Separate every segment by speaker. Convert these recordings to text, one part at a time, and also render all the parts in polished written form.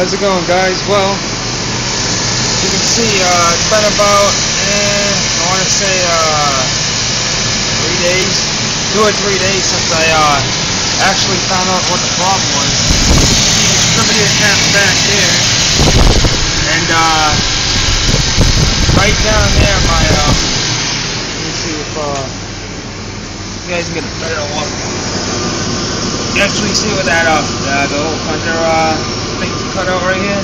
Speaker 1: How's it going, guys? Well, you can see it's been about, I want to say 3 days, 2 or 3 days since I actually found out what the problem was. Distributor cap's back there, and right down there, my let me see if you guys can get a better look. You actually see what that the little under thing cut out right here.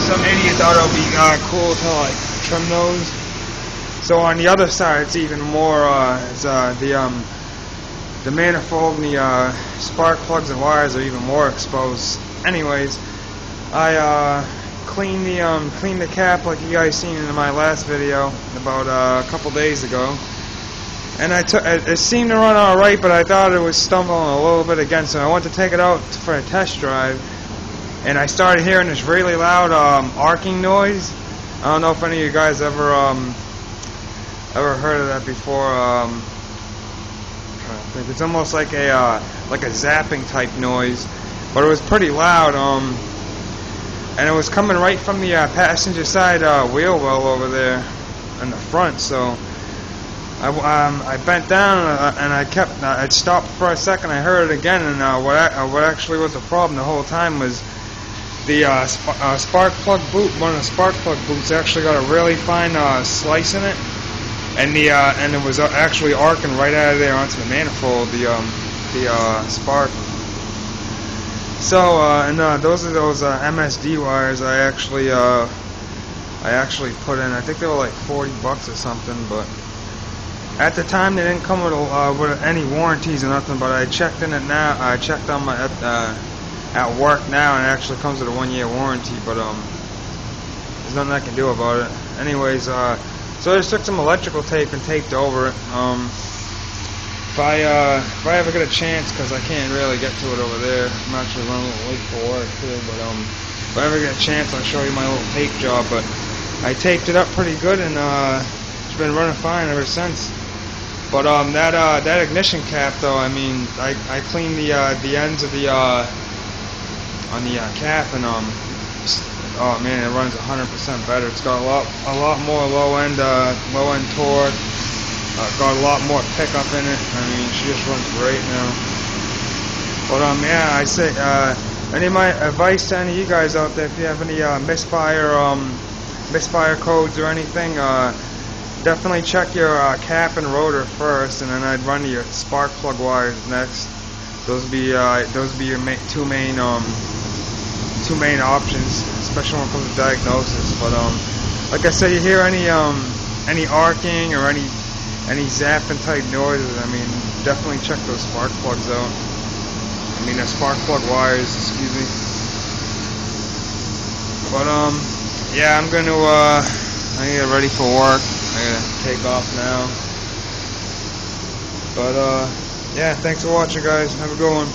Speaker 1: Some idiot thought it would be cool to like trim those. So on the other side, it's even more. The manifold and the spark plugs and wires are even more exposed. Anyways, I cleaned the cap like you guys seen in my last video about a couple days ago. And it seemed to run alright, but I thought it was stumbling a little bit again, so I went to take it out for a test drive, and I started hearing this really loud arcing noise. I don't know if any of you guys ever heard of that before. It's almost like a zapping type noise, but it was pretty loud. And it was coming right from the passenger side wheel well over there in the front, so I bent down and I stopped for a second. I heard it again, and what actually was the problem the whole time was the spark plug boot. One of the spark plug boots actually got a really fine slice in it, and it was actually arcing right out of there onto the manifold, the spark. So those are those MSD wires I actually put in. I think they were like $40 or something, but at the time they didn't come with any warranties or nothing. But I checked in it now. I checked on my at work now, and it actually comes with a 1-year warranty. But there's nothing I can do about it. Anyways, so I just took some electrical tape and taped over it. If I ever get a chance, because I can't really get to it over there. I'm actually running a little late for work too. But if I ever get a chance, I'll show you my little tape job. But I taped it up pretty good, and it's been running fine ever since. But that ignition cap, though, I mean, I cleaned the ends of the on the cap, and oh man, it runs 100% better. It's got a lot more low end torque. Got a lot more pickup in it. I mean, she just runs great now. But yeah, I say any of my advice to any of you guys out there, if you have any misfire codes or anything, definitely check your cap and rotor first, and then I'd run your spark plug wires next. Those would be your two main options, especially when it comes to diagnosis. But like I said, you hear any arcing or any zapping type noises, I mean, definitely check those spark plugs out. I mean, the spark plug wires, excuse me. But yeah, I'm gonna get ready for work. I'm gonna take off now. But yeah, thanks for watching, guys. Have a good one.